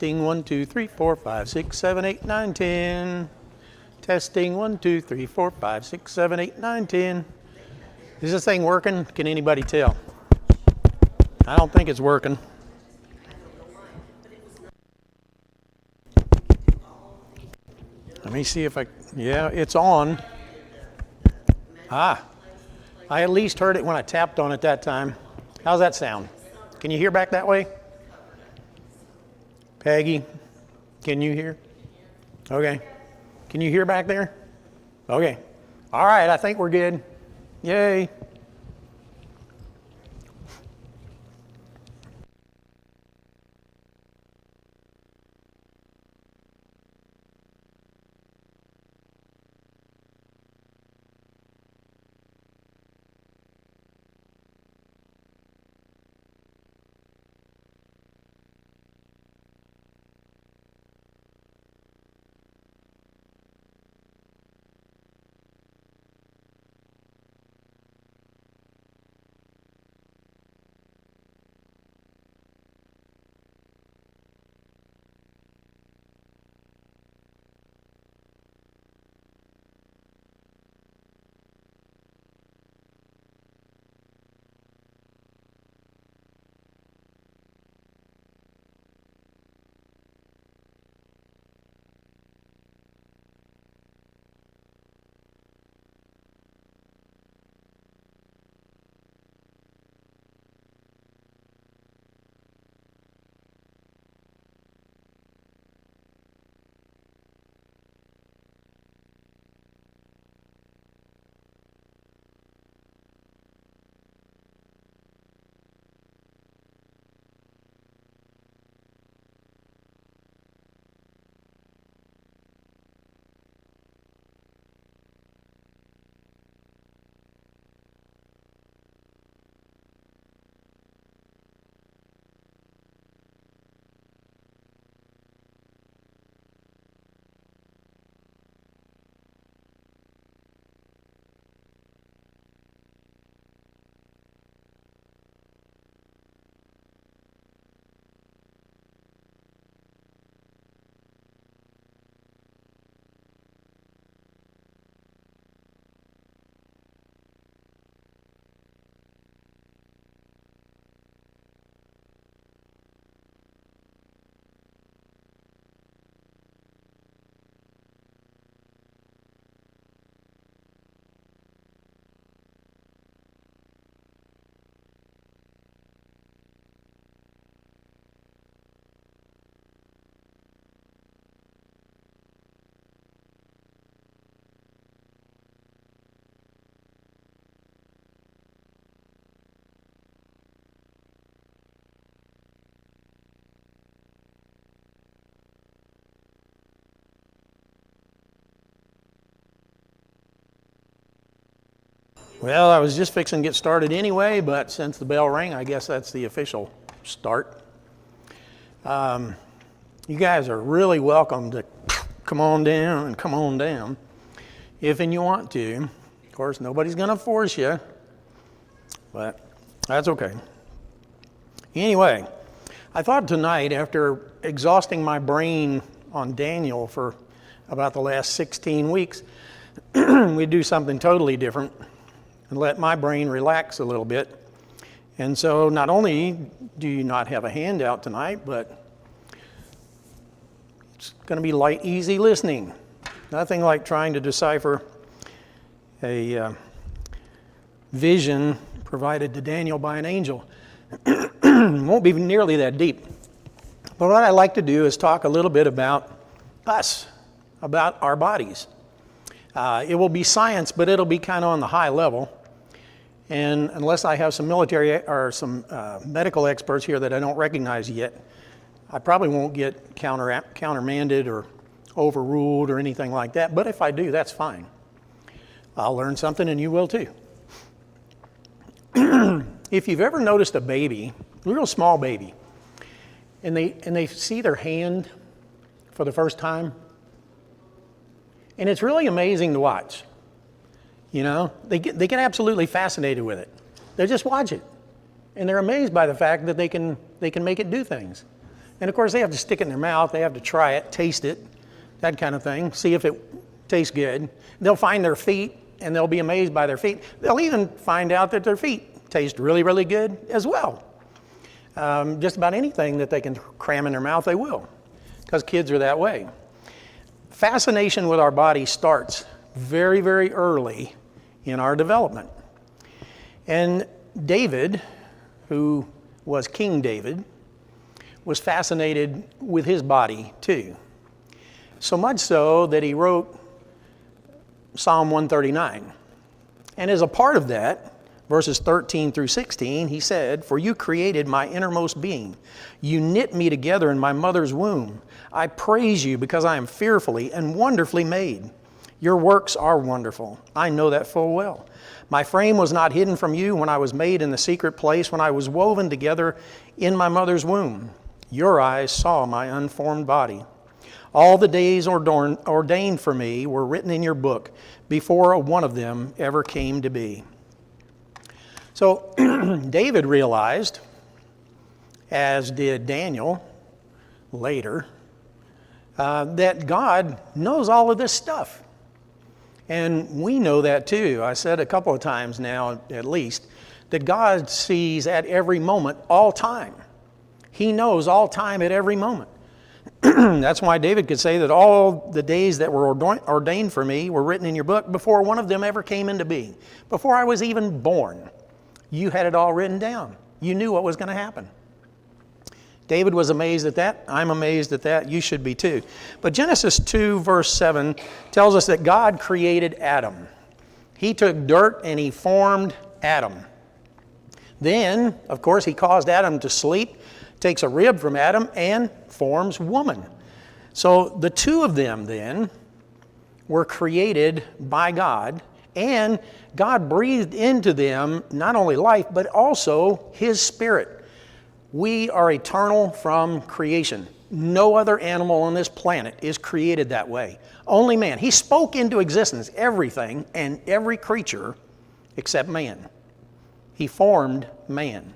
Testing 1, 2, 3, 4, 5, 6, 7, 8, 9, 10. Testing 1, 2, 3, 4, 5, 6, 7, 8, 9, 10. Is this thing working? Can anybody tell? I don't think it's working. Let me see if yeah, it's on. Ah, I at least heard it when I tapped on it that time. How's that sound? Can you hear back that way? Peggy, can you hear? Okay. Can you hear back there? Okay. All right, I think we're good. Yay. Well, I was just fixing to get started anyway, but since the bell rang, I guess that's the official start. You guys are really welcome to come on down and come on down if and you want to. Of course, nobody's going to force you, but that's okay. Anyway, I thought tonight, after exhausting my brain on Daniel for about the last 16 weeks, we'd do something totally different and let my brain relax a little bit. And so not only do you not have a handout tonight, but it's going to be light, easy listening. Nothing like trying to decipher a vision provided to Daniel by an angel. Won't be nearly that deep. But what I like to do is talk a little bit about us, about our bodies. It will be science, but it'll be kind of on the high level. And unless I have some military or some medical experts here that I don't recognize yet, I probably won't get countermanded or overruled or anything like that. But if I do, that's fine. I'll learn something and you will too. If you've ever noticed a baby, a real small baby, and they see their hand for the first time, and it's really amazing to watch. You know, they get absolutely fascinated with it. They just watch it, and they're amazed by the fact that they can make it do things. And of course, they have to stick it in their mouth. They have to try it, taste it, that kind of thing, see if it tastes good. They'll find their feet, and they'll be amazed by their feet. They'll even find out that their feet taste really, really good as well. Just about anything that they can cram in their mouth, they will, because kids are that way. Fascination with our body starts very, very early in our development. And David, who was King David, was fascinated with his body too. So much so that he wrote Psalm 139. And as a part of that, verses 13 through 16, he said, "For you created my innermost being. You knit me together in my mother's womb. I praise you because I am fearfully and wonderfully made. Your works are wonderful. I know that full well. My frame was not hidden from you when I was made in the secret place, when I was woven together in my mother's womb. Your eyes saw my unformed body. All the days ordained for me were written in your book before one of them ever came to be." So David realized, as did Daniel later, that God knows all of this stuff. And we know that too. I said a couple of times now, at least, that God sees at every moment, all time. He knows all time at every moment. That's why David could say that all the days that were ordained for me were written in your book before one of them ever came into being. Before I was even born, you had it all written down. You knew what was going to happen. David was amazed at that. I'm amazed at that. You should be too. But Genesis 2 verse 7 tells us that God created Adam. He took dirt and he formed Adam. Then, of course, he caused Adam to sleep, takes a rib from Adam, and forms woman. So the two of them then were created by God, and God breathed into them not only life, but also His Spirit. We are eternal from creation. No other animal on this planet is created that way. Only man. He spoke into existence everything and every creature except man. He formed man.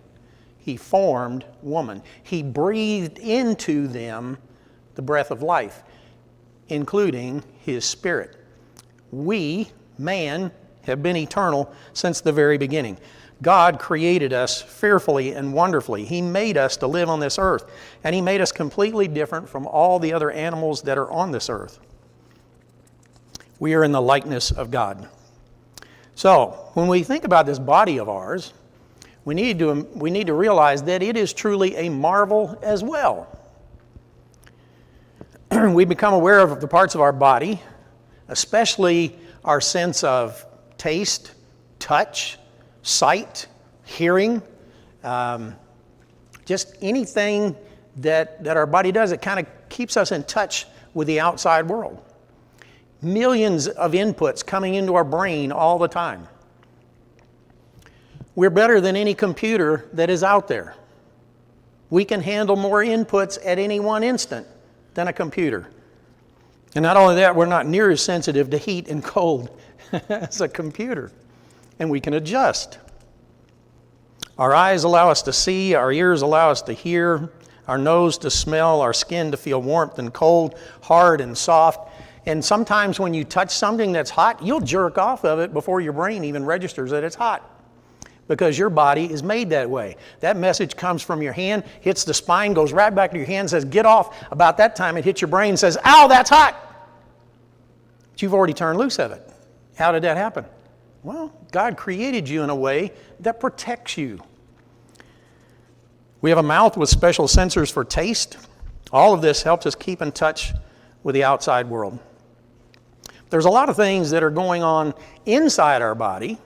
He formed woman. He breathed into them the breath of life, including His Spirit. We, man, have been eternal since the very beginning. God created us fearfully and wonderfully. He made us to live on this earth, and He made us completely different from all the other animals that are on this earth. We are in the likeness of God. So, when we think about this body of ours, we need to realize that it is truly a marvel as well. We become aware of the parts of our body, especially our sense of taste, touch, sight, hearing, just anything that our body does. It kind of keeps us in touch with the outside world. Millions of inputs coming into our brain all the time. We're better than any computer that is out there. We can handle more inputs at any one instant than a computer. And not only that, we're not near as sensitive to heat and cold as a computer. And we can adjust. Our eyes allow us to see, our ears allow us to hear, our nose to smell, our skin to feel warmth and cold, hard and soft. And sometimes when you touch something that's hot, you'll jerk off of it before your brain even registers that it's hot, because your body is made that way. That message comes from your hand, hits the spine, goes right back to your hand, says, get off. About that time, it hits your brain and says, ow, that's hot. But you've already turned loose of it. How did that happen? Well, God created you in a way that protects you. We have a mouth with special sensors for taste. All of this helps us keep in touch with the outside world. There's a lot of things that are going on inside our body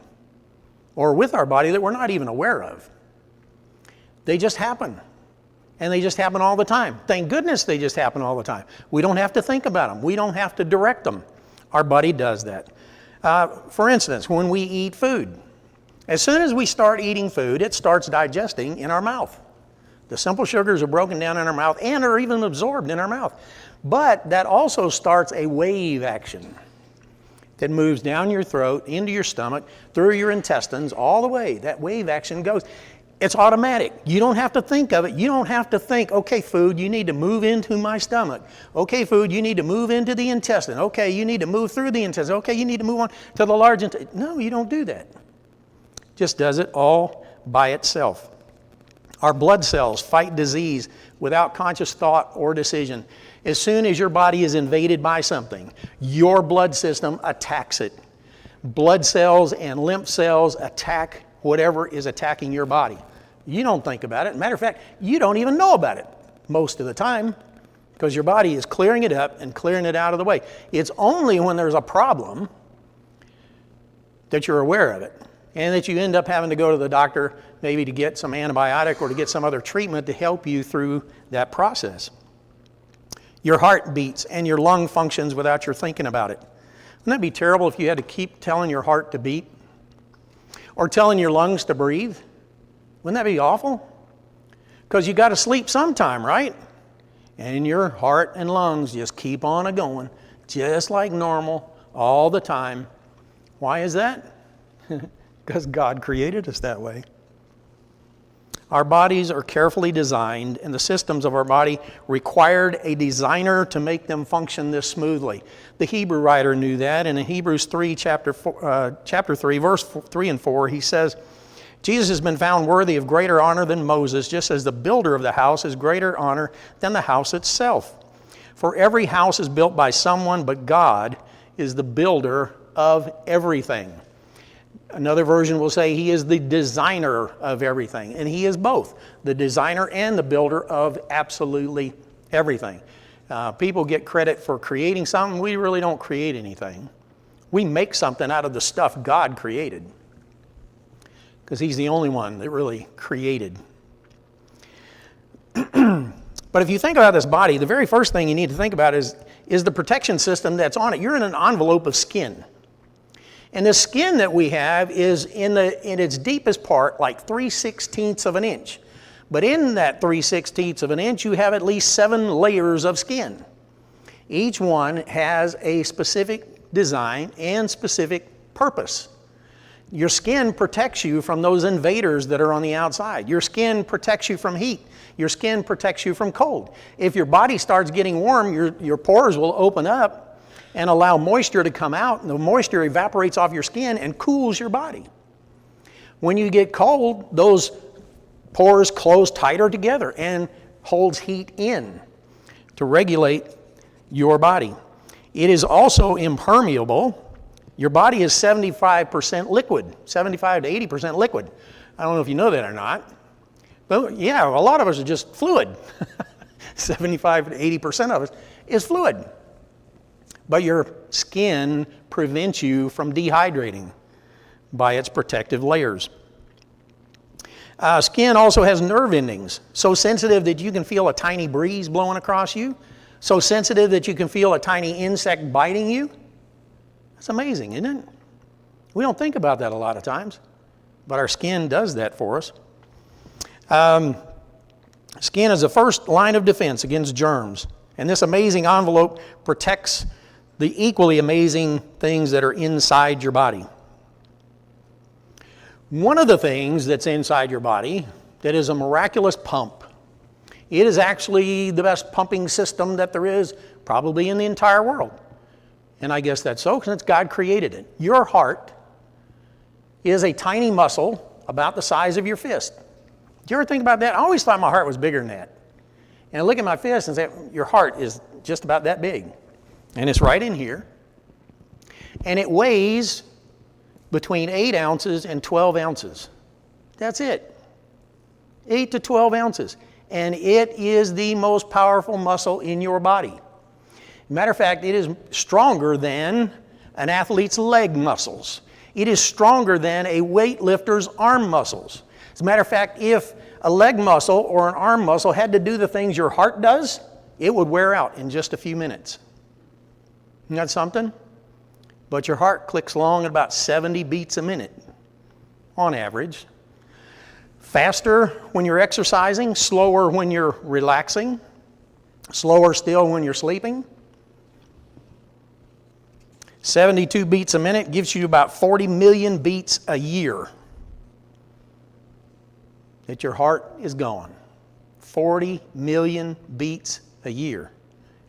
or with our body that we're not even aware of. They just happen. And they just happen all the time. Thank goodness they just happen all the time. We don't have to think about them. We don't have to direct them. Our body does that. For instance, when we eat food, as soon as we start eating food, it starts digesting in our mouth. The simple sugars are broken down in our mouth and are even absorbed in our mouth. But that also starts a wave action that moves down your throat, into your stomach, through your intestines, all the way. That wave action goes. It's automatic. You don't have to think of it. You don't have to think, okay, food, you need to move into my stomach. Okay, food, you need to move into the intestine. Okay, you need to move through the intestine. Okay, you need to move on to the large intestine. No, you don't do that. Just does it all by itself. Our blood cells fight disease without conscious thought or decision. As soon as your body is invaded by something, your blood system attacks it. Blood cells and lymph cells attack whatever is attacking your body. You don't think about it. Matter of fact, you don't even know about it most of the time because your body is clearing it up and clearing it out of the way. It's only when there's a problem that you're aware of it and that you end up having to go to the doctor maybe to get some antibiotic or to get some other treatment to help you through that process. Your heart beats and your lung functions without your thinking about it. Wouldn't that be terrible if you had to keep telling your heart to beat or telling your lungs to breathe? Wouldn't that be awful? Because you got to sleep sometime, right? And your heart and lungs just keep on a-going, just like normal, all the time. Why is that? Because God created us that way. Our bodies are carefully designed, and the systems of our body required a designer to make them function this smoothly. The Hebrew writer knew that, and in Hebrews 3, chapter 3, verse 3 and 4, he says, Jesus has been found worthy of greater honor than Moses, just as the builder of the house is greater honor than the house itself. For every house is built by someone, but God is the builder of everything. Another version will say he is the designer of everything, and he is both, the designer and the builder of absolutely everything. People get credit for creating something. We really don't create anything. We make something out of the stuff God created, because he's the only one that really created. But if you think about this body, the very first thing you need to think about is the protection system that's on it. You're in an envelope of skin. And the skin that we have is in its deepest part, like 3/16 of an inch. But in that 3/16 of an inch, you have at least 7 layers of skin. Each one has a specific design and specific purpose. Your skin protects you from those invaders that are on the outside. Your skin protects you from heat. Your skin protects you from cold. If your body starts getting warm, your pores will open up and allow moisture to come out, and the moisture evaporates off your skin and cools your body. When you get cold, those pores close tighter together and holds heat in to regulate your body. It is also impermeable. Your body is 75% liquid, 75 to 80% liquid. I don't know if you know that or not, but yeah, a lot of us are just fluid. 75 to 80% of us is fluid. But your skin prevents you from dehydrating by its protective layers. Skin also has nerve endings, so sensitive that you can feel a tiny breeze blowing across you, so sensitive that you can feel a tiny insect biting you. That's amazing, isn't it? We don't think about that a lot of times, but our skin does that for us. Skin is the first line of defense against germs, and this amazing envelope protects the equally amazing things that are inside your body. One of the things that's inside your body that is a miraculous pump, it is actually the best pumping system that there is probably in the entire world. And I guess that's so since God created it. Your heart is a tiny muscle about the size of your fist. Do you ever think about that? I always thought my heart was bigger than that. And I look at my fist and say, your heart is just about that big. And it's right in here. And it weighs between 8 ounces and 12 ounces. That's it. 8 to 12 ounces. And it is the most powerful muscle in your body. Matter of fact, it is stronger than an athlete's leg muscles. It is stronger than a weightlifter's arm muscles. As a matter of fact, if a leg muscle or an arm muscle had to do the things your heart does, it would wear out in just a few minutes. Isn't that something? But your heart clicks along at about 70 beats a minute on average. Faster when you're exercising, slower when you're relaxing, slower still when you're sleeping. 72 beats a minute gives you about 40 million beats a year. that your heart is gone. 40 million beats a year.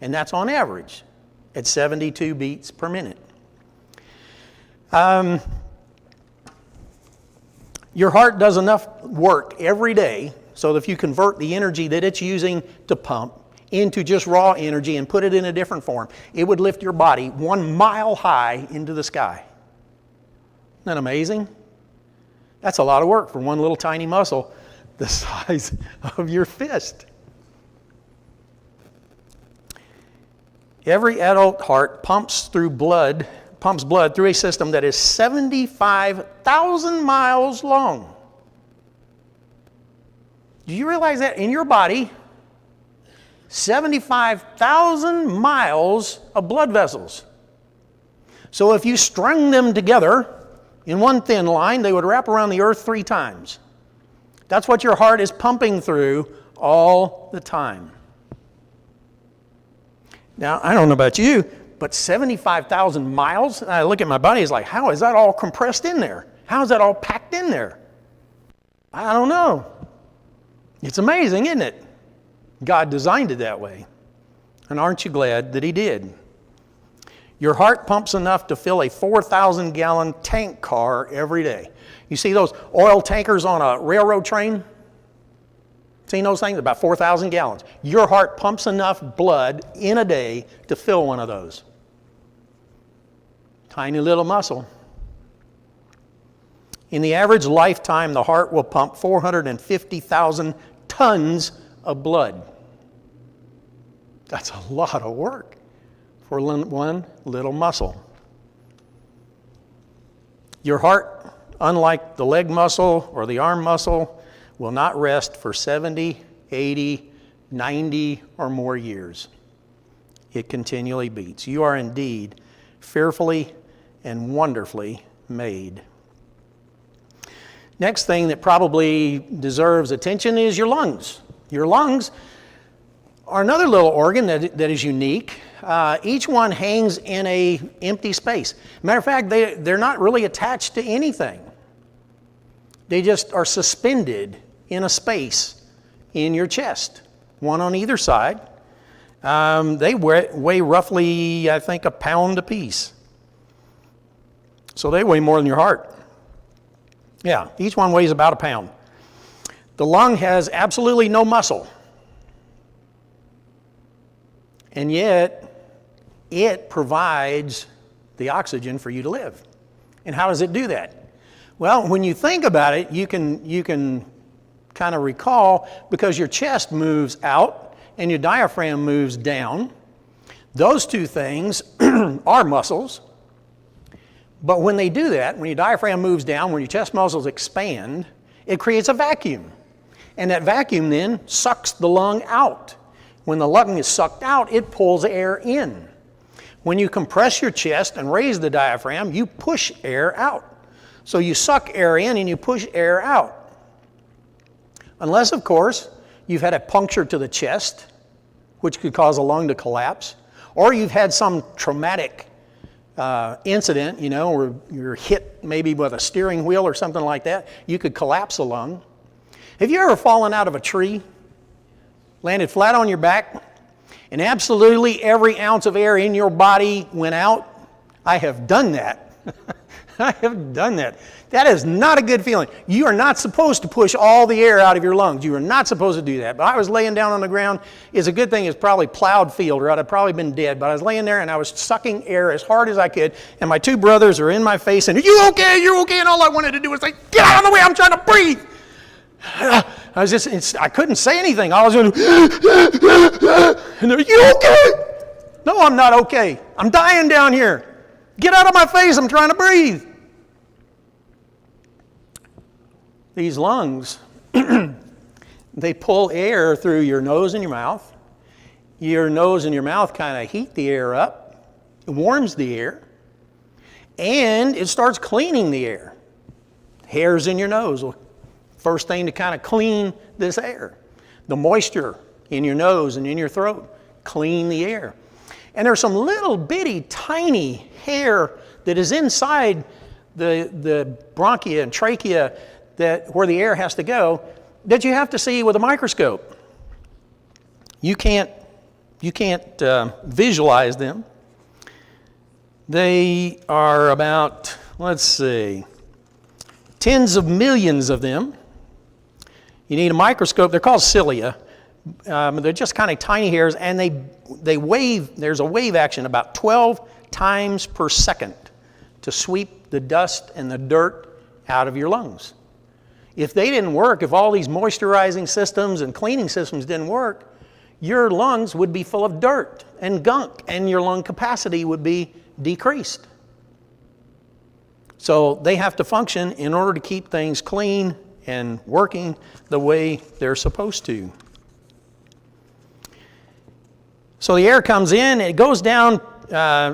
And that's on average at 72 beats per minute. Your heart does enough work every day so that if you convert the energy that it's using to pump into just raw energy and put it in a different form, it would lift your body 1 mile high into the sky. Isn't that amazing? That's a lot of work for one little tiny muscle the size of your fist. Every adult heart pumps blood through a system that is 75,000 miles long. Do you realize that in your body, 75,000 miles of blood vessels? So if you strung them together in one thin line, they would wrap around the earth 3 times. That's what your heart is pumping through all the time. Now, I don't know about you, but 75,000 miles, I look at my body, it's like, how is that all compressed in there? How is that all packed in there? I don't know. It's amazing, isn't it? God designed it that way. And aren't you glad that He did? Your heart pumps enough to fill a 4,000-gallon tank car every day. You see those oil tankers on a railroad train? Seen those things? About 4,000 gallons. Your heart pumps enough blood in a day to fill one of those. Tiny little muscle. In the average lifetime, the heart will pump 450,000 tons of blood. That's a lot of work for one little muscle. Your heart, unlike the leg muscle or the arm muscle, will not rest for 70, 80, 90 or more years. It continually beats. You are indeed fearfully and wonderfully made. Next thing that probably deserves attention is your lungs. Your lungs are another little organ that is unique. Each one hangs in an empty space. Matter of fact, they're not really attached to anything. They just are suspended in a space in your chest, one on either side. They weigh roughly, I think, 1 pound apiece. So they weigh more than your heart. Yeah, each one weighs about 1 pound. The lung has absolutely no muscle. And yet, it provides the oxygen for you to live. And how does it do that? Well, when you think about it, you can kind of recall, because your chest moves out and your diaphragm moves down. Those two things are muscles. But when they do that, when your diaphragm moves down, when your chest muscles expand, it creates a vacuum. And that vacuum then sucks the lung out. When the lung is sucked out, it pulls air in. When you compress your chest and raise the diaphragm, you push air out. So you suck air in and you push air out. Unless, of course, you've had a puncture to the chest, which could cause a lung to collapse, or you've had some traumatic incident, where you're hit maybe with a steering wheel or something like that, you could collapse a lung. Have you ever fallen out of a tree, landed flat on your back, and absolutely every ounce of air in your body went out? I have done that. I have done that. That is not a good feeling. You are not supposed to push all the air out of your lungs. You are not supposed to do that. But I was laying down on the ground. It's a good thing it's probably plowed field, or I'd have probably been dead. But I was laying there and I was sucking air as hard as I could. And my 2 brothers are in my face and, "Are you okay? You're okay?" And all I wanted to do was say, "Get out of the way, I'm trying to breathe." I couldn't say anything. I was going, and "Are you okay?" "No, I'm not okay. I'm dying down here. Get out of my face, I'm trying to breathe." These lungs, they pull air through your nose and your mouth. Your nose and your mouth kind of heat the air up. It warms the air. And it starts cleaning the air. Hairs in your nose, first thing to kind of clean this air. The moisture in your nose and in your throat, clean the air. And there's some little bitty tiny hair that is inside the bronchia and trachea where the air has to go, that you have to see with a microscope. You can't visualize them. They are about, let's see, tens of millions of them. You need a microscope. They're called cilia. They're just kind of tiny hairs, and they wave. There's a wave action about 12 times per second to sweep the dust and the dirt out of your lungs. If they didn't work, if all these moisturizing systems and cleaning systems didn't work, your lungs would be full of dirt and gunk, and your lung capacity would be decreased. So they have to function in order to keep things clean and working the way they're supposed to. So the air comes in, it goes down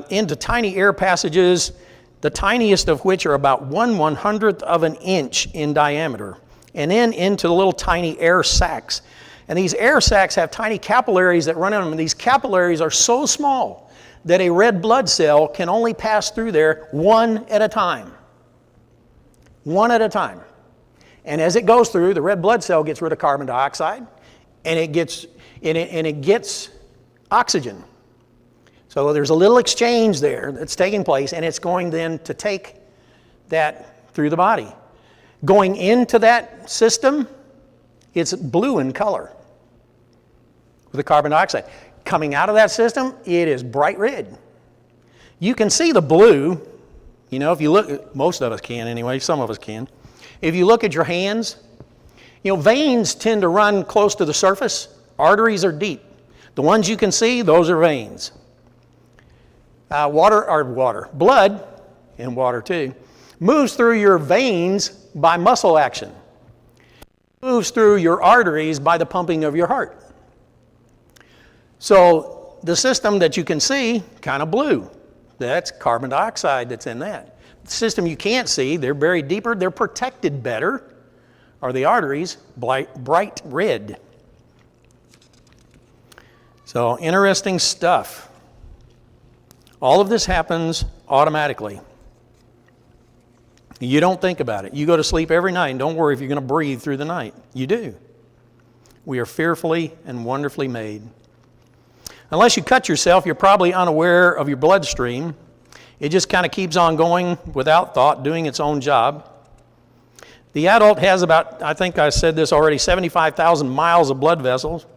into tiny air passages, the tiniest of which are about 1/100th of an inch in diameter, and then into the little tiny air sacs. And these air sacs have tiny capillaries that run in them, and these capillaries are so small that a red blood cell can only pass through there one at a time. One at a time. And as it goes through, the red blood cell gets rid of carbon dioxide, and it gets oxygen. So there's a little exchange there that's taking place, and it's going then to take that through the body. Going into that system, it's blue in color with the carbon dioxide. Coming out of that system, it is bright red. You can see the blue. You know, if you look, most of us can anyway, some of us can. If you look at your hands, you know, veins tend to run close to the surface. Arteries are deep. The ones you can see, those are veins. Blood, and water too, moves through your veins by muscle action. Moves through your arteries by the pumping of your heart. So the system that you can see, kind of blue. That's carbon dioxide that's in that. The system you can't see, they're buried deeper, they're protected better, are the arteries, bright red. So interesting stuff. All of this happens automatically. You don't think about it. You go to sleep every night and don't worry if you're going to breathe through the night. You do. We are fearfully and wonderfully made. Unless you cut yourself, you're probably unaware of your bloodstream. It just kind of keeps on going without thought, doing its own job. The adult has about, I think I said this already, 75,000 miles of blood vessels.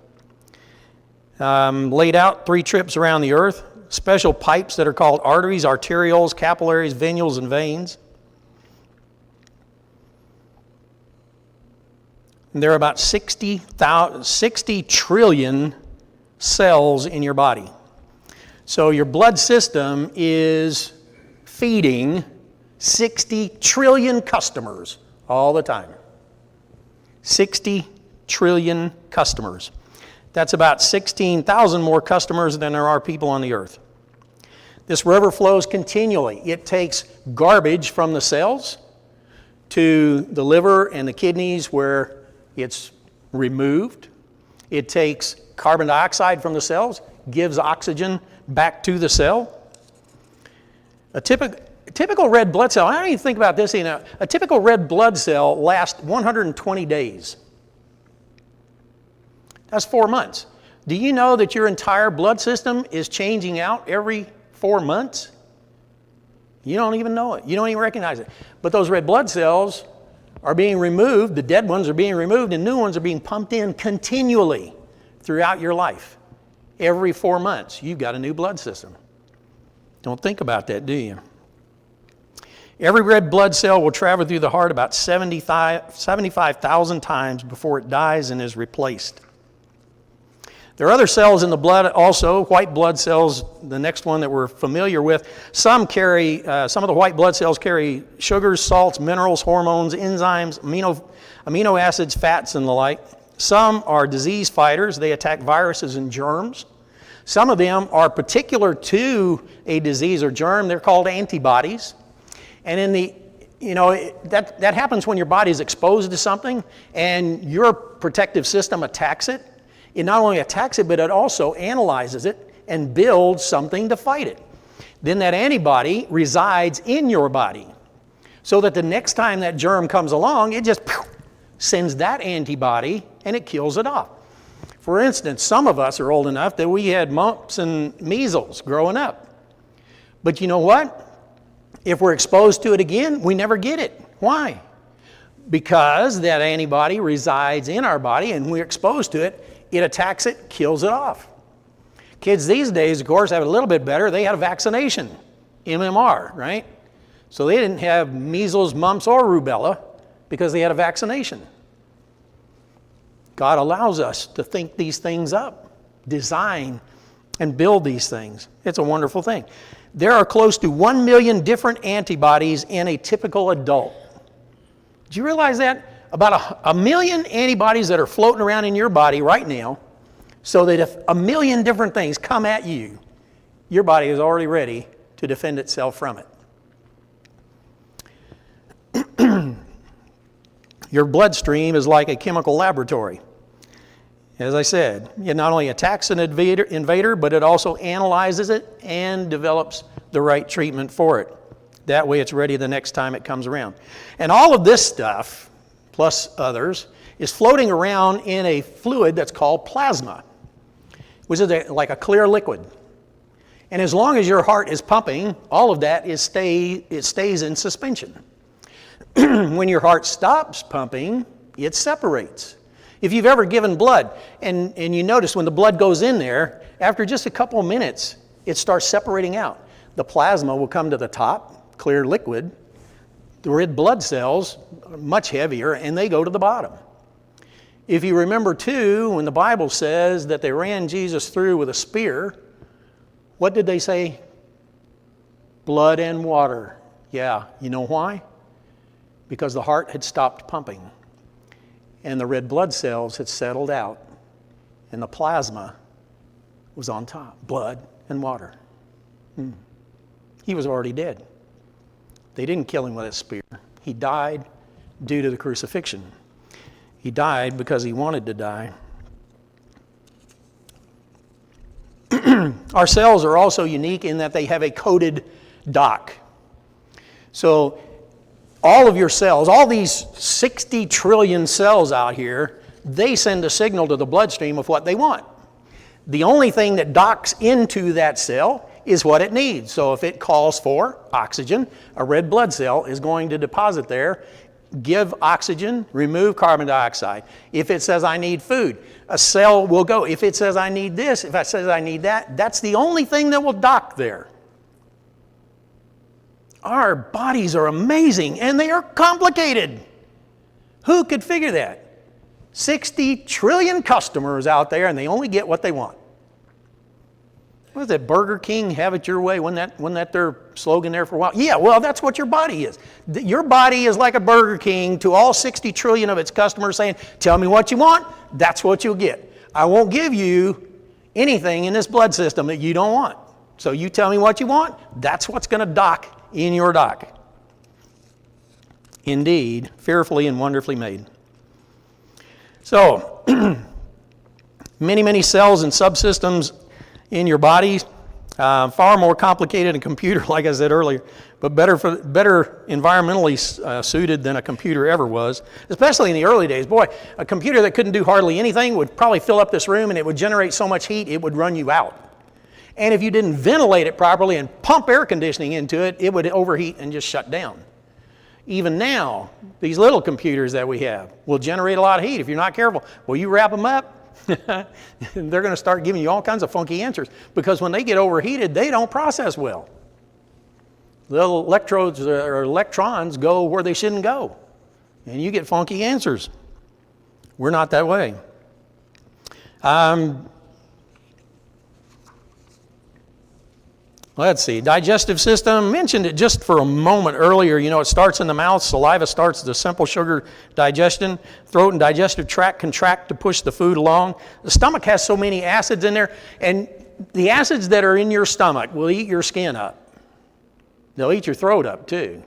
Laid out 3 trips around the earth. Special pipes that are called arteries, arterioles, capillaries, venules, and veins. And there are about 60 trillion cells in your body. So your blood system is feeding 60 trillion customers all the time. 60 trillion customers. That's about 16,000 more customers than there are people on the earth. This river flows continually. It takes garbage from the cells to the liver and the kidneys where it's removed. It takes carbon dioxide from the cells, gives oxygen back to the cell. A typical red blood cell, I don't even think about this, you know, a typical red blood cell lasts 120 days. That's 4 months. Do you know that your entire blood system is changing out every 4 months? You don't even know it. You don't even recognize it. But those red blood cells are being removed, the dead ones are being removed, and new ones are being pumped in continually throughout your life. Every 4 months, you've got a new blood system. Don't think about that, do you? Every red blood cell will travel through the heart about 75,000 times before it dies and is replaced. There are other cells in the blood also, white blood cells, the next one that we're familiar with. Some of the white blood cells carry sugars, salts, minerals, hormones, enzymes, amino acids, fats, and the like. Some are disease fighters. They attack viruses and germs. Some of them are particular to a disease or germ. They're called antibodies. And that happens when your body is exposed to something and your protective system attacks it. It not only attacks it, but it also analyzes it and builds something to fight it. Then that antibody resides in your body so that the next time that germ comes along, it just sends that antibody and it kills it off. For instance, some of us are old enough that we had mumps and measles growing up. But you know what? If we're exposed to it again, we never get it. Why? Because that antibody resides in our body and we're exposed to it, it attacks it, kills it off. Kids these days, of course, have it a little bit better. They had a vaccination, MMR, right? So they didn't have measles, mumps, or rubella because they had a vaccination. God allows us to think these things up, design and build these things. It's a wonderful thing. There are close to 1 million different antibodies in a typical adult. Do you realize that? About a million antibodies that are floating around in your body right now, so that if a million different things come at you, your body is already ready to defend itself from it. Your bloodstream is like a chemical laboratory. As I said, it not only attacks an invader, but it also analyzes it and develops the right treatment for it. That way it's ready the next time it comes around. And all of this stuff, plus others, is floating around in a fluid that's called plasma, which is like a clear liquid. And as long as your heart is pumping, all of that stays in suspension. When your heart stops pumping, it separates. If you've ever given blood, and you notice when the blood goes in there, after just a couple of minutes, it starts separating out. The plasma will come to the top, clear liquid. The red blood cells are much heavier, and they go to the bottom. If you remember, too, when the Bible says that they ran Jesus through with a spear, what did they say? Blood and water. Yeah, you know why? Because the heart had stopped pumping, and the red blood cells had settled out, and the plasma was on top, blood and water. He was already dead. They didn't kill him with a spear. He died due to the crucifixion. He died because he wanted to die. Our cells are also unique in that they have a coded dock. So all of your cells, all these 60 trillion cells out here, they send a signal to the bloodstream of what they want. The only thing that docks into that cell is what it needs. So if it calls for oxygen, a red blood cell is going to deposit there, give oxygen, remove carbon dioxide. If it says I need food, a cell will go. If it says I need this, if it says I need that, that's the only thing that will dock there. Our bodies are amazing, and they are complicated. Who could figure that? 60 trillion customers out there, and they only get what they want. What is that, Burger King, have it your way? Wasn't that their slogan there for a while? Yeah, well, that's what your body is. Your body is like a Burger King to all 60 trillion of its customers saying, tell me what you want, that's what you'll get. I won't give you anything in this blood system that you don't want. So you tell me what you want, that's what's going to dock in your dock. Indeed, fearfully and wonderfully made. So, many cells and subsystems in your body, far more complicated than a computer, like I said earlier, but better environmentally suited than a computer ever was, especially in the early days. Boy, a computer that couldn't do hardly anything would probably fill up this room, and it would generate so much heat it would run you out. And if you didn't ventilate it properly and pump air conditioning into it, it would overheat and just shut down. Even now, these little computers that we have will generate a lot of heat if you're not careful. Well, you wrap them up, they're going to start giving you all kinds of funky answers, because when they get overheated, they don't process well. Little electrodes or electrons go where they shouldn't go, and you get funky answers. We're not that way. Let's see, digestive system, mentioned it just for a moment earlier. You know, it starts in the mouth. Saliva starts the simple sugar digestion. Throat and digestive tract contract to push the food along. The stomach has so many acids in there, and the acids that are in your stomach will eat your skin up. They'll eat your throat up too.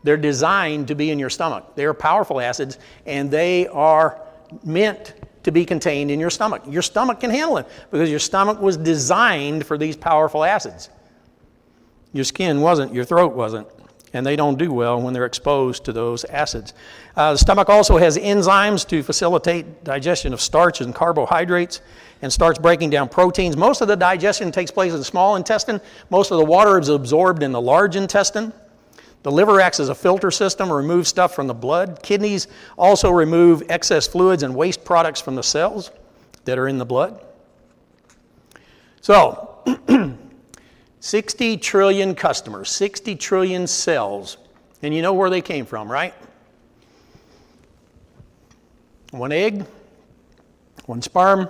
They're designed to be in your stomach. They are powerful acids, and they are meant to be contained in your stomach. Your stomach can handle it because your stomach was designed for these powerful acids. Your skin wasn't, your throat wasn't. and they don't do well when they're exposed to those acids. The stomach also has enzymes to facilitate digestion of starch and carbohydrates, and starts breaking down proteins. Most of the digestion takes place in the small intestine. Most of the water is absorbed in the large intestine. The liver acts as a filter system, removes stuff from the blood. Kidneys also remove excess fluids and waste products from the cells that are in the blood. So, 60 trillion customers, 60 trillion cells, and you know where they came from, right? One egg, one sperm,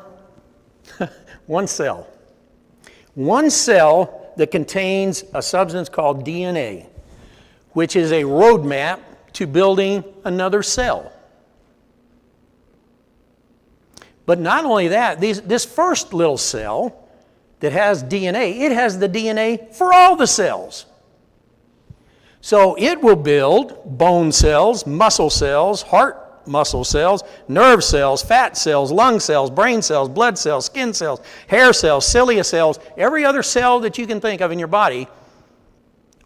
one cell. One cell that contains a substance called DNA, which is a roadmap to building another cell. But not only that, this first little cell that has DNA, it has the DNA for all the cells. So it will build bone cells, muscle cells, heart muscle cells, nerve cells, fat cells, lung cells, brain cells, blood cells, skin cells, hair cells, cilia cells, every other cell that you can think of in your body.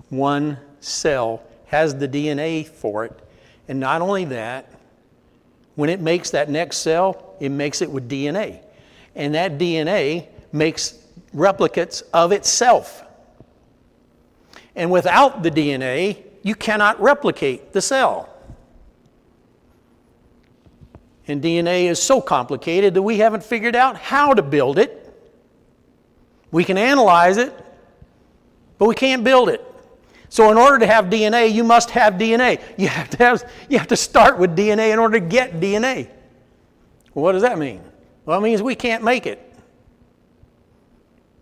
One cell has the DNA for it. And not only that, when it makes that next cell, it makes it with DNA. And that DNA makes replicates of itself. And without the DNA, you cannot replicate the cell. And DNA is so complicated that we haven't figured out how to build it. We can analyze it, but we can't build it. So in order to have DNA, you must have DNA. You have to start with DNA in order to get DNA. Well, what does that mean? Well, it means we can't make it.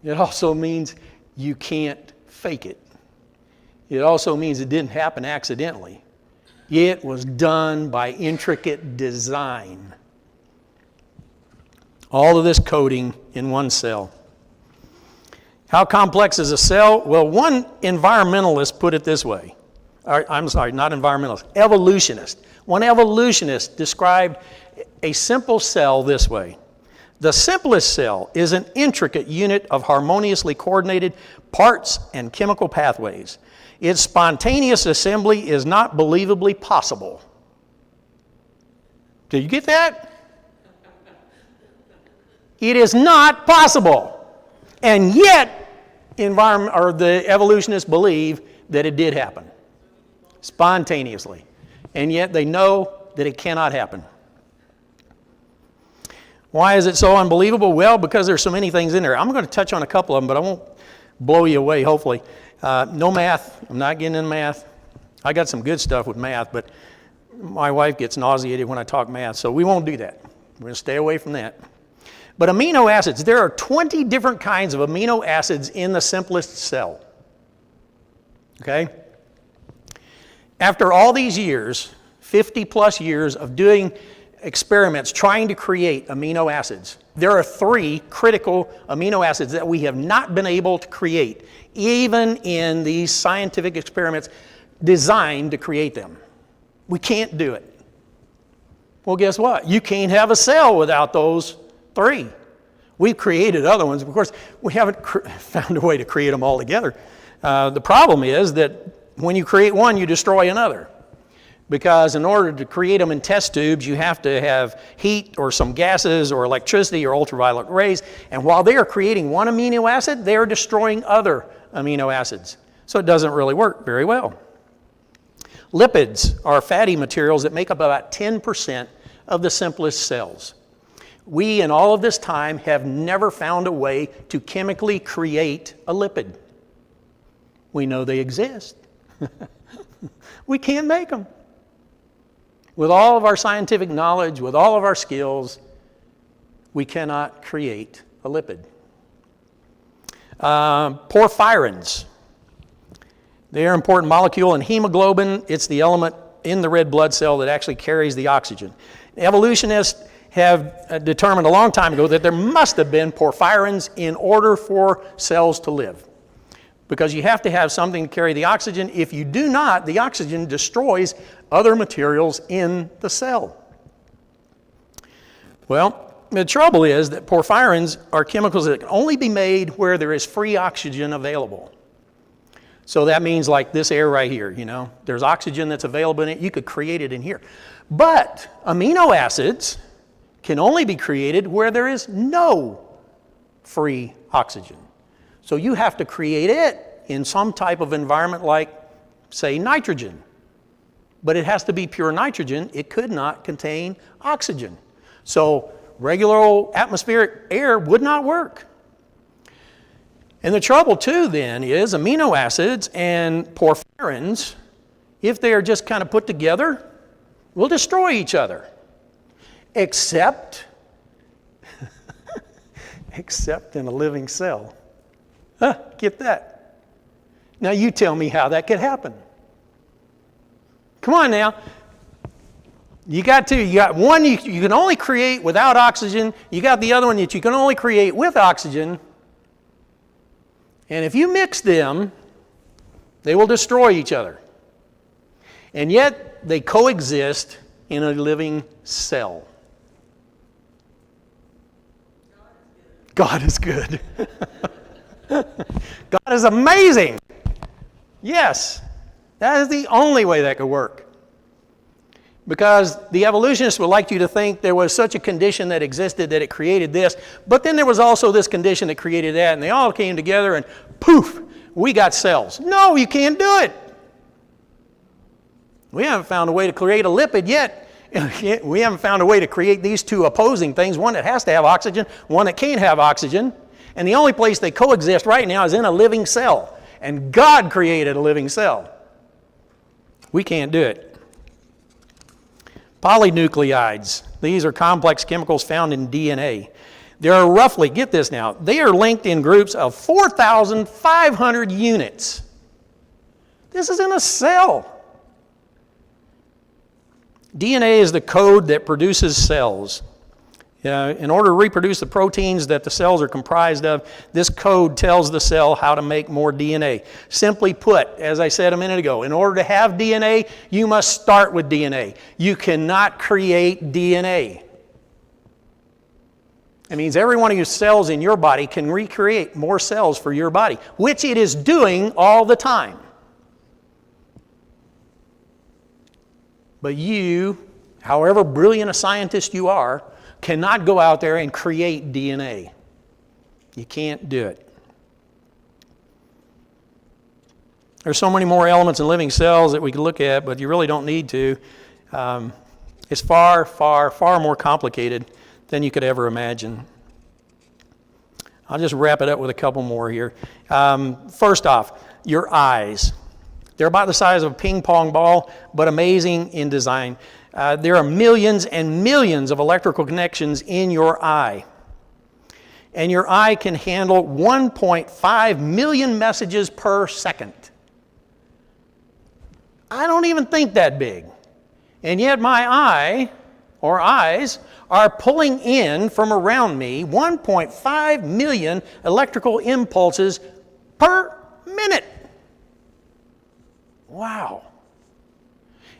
It also means you can't fake it. It also means it didn't happen accidentally. It was done by intricate design. All of this coding in one cell. How complex is a cell? Well, one environmentalist put it this way. I'm sorry, not environmentalist, evolutionist. One evolutionist described a simple cell this way. The simplest cell is an intricate unit of harmoniously coordinated parts and chemical pathways. Its spontaneous assembly is not believably possible. Did you get that? It is not possible. And yet, the evolutionists believe that it did happen spontaneously. And yet they know that it cannot happen. Why is it so unbelievable? Well, because there's so many things in there. I'm going to touch on a couple of them, but I won't blow you away, hopefully. No math. I'm not getting into math. I got some good stuff with math, but my wife gets nauseated when I talk math, so we won't do that. We're going to stay away from that. But amino acids, there are 20 different kinds of amino acids in the simplest cell. Okay? After all these years, 50 plus years of doing experiments trying to create amino acids, there are 3 critical amino acids that we have not been able to create, even in these scientific experiments designed to create them. We can't do it. Well, guess what? You can't have a cell without those 3. We've created other ones. Of course, we haven't found a way to create them all together. The problem is that when you create one, you destroy another. Because in order to create them in test tubes, you have to have heat or some gases or electricity or ultraviolet rays. And while they are creating one amino acid, they are destroying other amino acids. So it doesn't really work very well. Lipids are fatty materials that make up about 10% of the simplest cells. We, in all of this time, have never found a way to chemically create a lipid. We know they exist. We can't make them. With all of our scientific knowledge, with all of our skills, we cannot create a lipid. Porphyrins. They are an important molecule in hemoglobin. It's the element in the red blood cell that actually carries the oxygen. Evolutionists have determined a long time ago that there must have been porphyrins in order for cells to live. Because you have to have something to carry the oxygen. If you do not, the oxygen destroys other materials in the cell. Well, the trouble is that porphyrins are chemicals that can only be made where there is free oxygen available. So that means like this air right here, there's oxygen that's available in it. You could create it in here. But amino acids can only be created where there is no free oxygen. So you have to create it in some type of environment like, say, nitrogen. But it has to be pure nitrogen. It could not contain oxygen. So regular old atmospheric air would not work. And the trouble too then is amino acids and porphyrins, if they are just kind of put together, will destroy each other. Except in a living cell. Get that. Now you tell me how that could happen. Come on now. You got two. You got one you can only create without oxygen. You got the other one that you can only create with oxygen. And if you mix them, they will destroy each other. And yet they coexist in a living cell. God is good. God is amazing. Yes, that is the only way that could work. Because the evolutionists would like you to think there was such a condition that existed that it created this, but then there was also this condition that created that, and they all came together and poof, we got cells. No, you can't do it. We haven't found a way to create a lipid yet. We haven't found a way to create these two opposing things, one that has to have oxygen, one that can't have oxygen. And the only place they coexist right now is in a living cell. And God created a living cell. We can't do it. Polynucleotides. These are complex chemicals found in DNA. There are roughly, get this now, they are linked in groups of 4,500 units. This is in a cell. DNA is the code that produces cells. In order to reproduce the proteins that the cells are comprised of, this code tells the cell how to make more DNA. Simply put, as I said a minute ago, in order to have DNA, you must start with DNA. You cannot create DNA. It means every one of your cells in your body can recreate more cells for your body, which it is doing all the time. But you, however brilliant a scientist you are, cannot go out there and create DNA. You can't do it. There's so many more elements in living cells that we could look at, but you really don't need to. It's far, far, far more complicated than you could ever imagine. I'll just wrap it up with a couple more here. First off, your eyes. They're about the size of a ping pong ball, but amazing in design. There are millions and millions of electrical connections in your eye. And your eye can handle 1.5 million messages per second. I don't even think that big. And yet my eye, or eyes, are pulling in from around me 1.5 million electrical impulses per minute. Wow.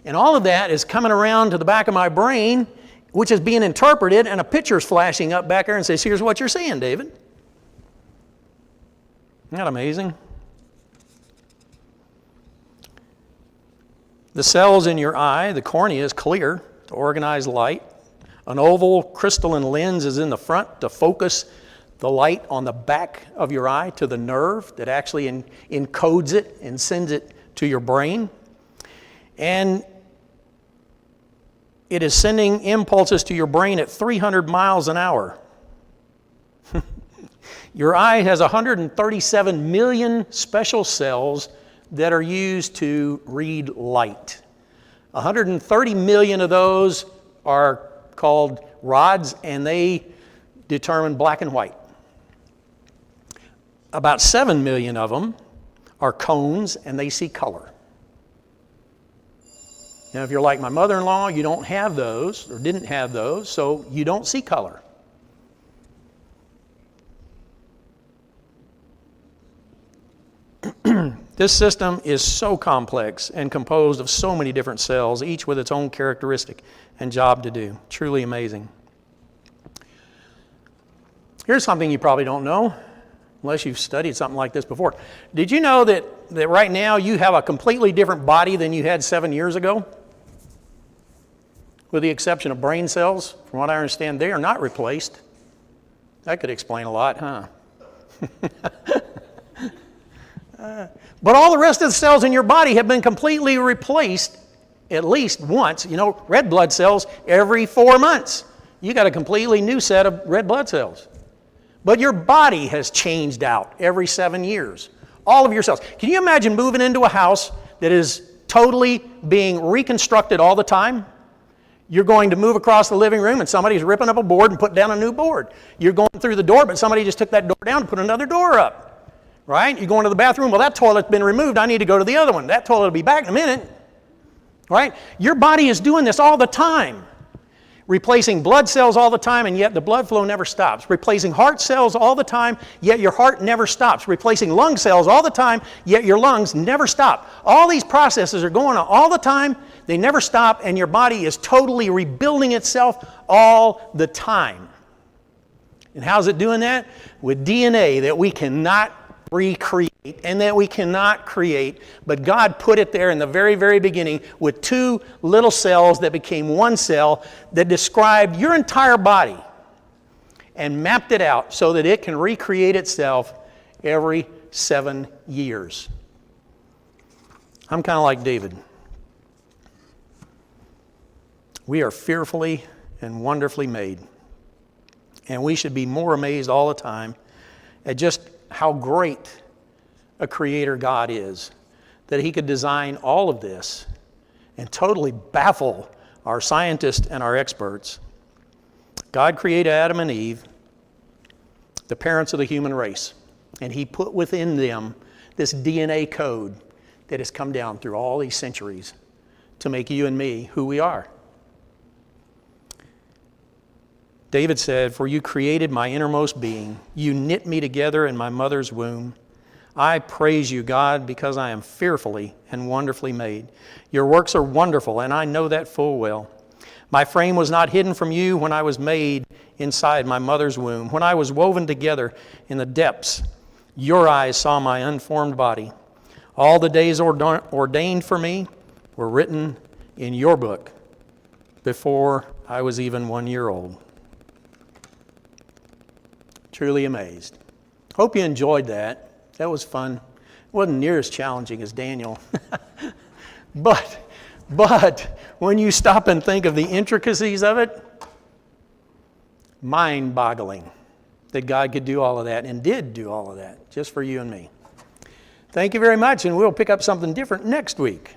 And all of that is coming around to the back of my brain, which is being interpreted, and a picture's flashing up back there and says, here's what you're seeing, David. Isn't that amazing? The cells in your eye, the cornea is clear to organize light. An oval crystalline lens is in the front to focus the light on the back of your eye to the nerve that actually encodes it and sends it to your brain. And it is sending impulses to your brain at 300 miles an hour. Your eye has 137 million special cells that are used to read light. 130 million of those are called rods, and they determine black and white. About 7 million of them are cones, and they see color. Now, if you're like my mother-in-law, you don't have those, or didn't have those, so you don't see color. This system is so complex and composed of so many different cells, each with its own characteristic and job to do. Truly amazing. Here's something you probably don't know. unless you've studied something like this before. Did you know that right now you have a completely different body than you had 7 years ago? With the exception of brain cells, from what I understand, they are not replaced. That could explain a lot, huh? But all the rest of the cells in your body have been completely replaced at least once. You know, red blood cells every 4 months. You got a completely new set of red blood cells. But your body has changed out every 7 years. All of your cells. Can you imagine moving into a house that is totally being reconstructed all the time? You're going to move across the living room and somebody's ripping up a board and put down a new board. You're going through the door, but somebody just took that door down and put another door up. Right? You're going to the bathroom. Well, that toilet's been removed. I need to go to the other one. That toilet will be back in a minute. Right? Your body is doing this all the time. Replacing blood cells all the time, and yet the blood flow never stops. Replacing heart cells all the time, yet your heart never stops. Replacing lung cells all the time, yet your lungs never stop. All these processes are going on all the time. They never stop, and your body is totally rebuilding itself all the time. And how's it doing that? With DNA that we cannot recreate and that we cannot create, but God put it there in the very, very beginning with two little cells that became one cell that described your entire body and mapped it out so that it can recreate itself every 7 years. I'm kind of like David. We are fearfully and wonderfully made, and we should be more amazed all the time at just how great a creator God is, that he could design all of this and totally baffle our scientists and our experts. God created Adam and Eve, the parents of the human race, and he put within them this DNA code that has come down through all these centuries to make you and me who we are. David said, "For you created my innermost being. You knit me together in my mother's womb. I praise you, God, because I am fearfully and wonderfully made. Your works are wonderful, and I know that full well. My frame was not hidden from you when I was made inside my mother's womb. When I was woven together in the depths, your eyes saw my unformed body. All the days ordained for me were written in your book before I was even 1 year old." Truly amazed. Hope you enjoyed that. That was fun. It wasn't near as challenging as Daniel. But when you stop and think of the intricacies of it, mind-boggling that God could do all of that and did do all of that just for you and me. Thank you very much, and we'll pick up something different next week.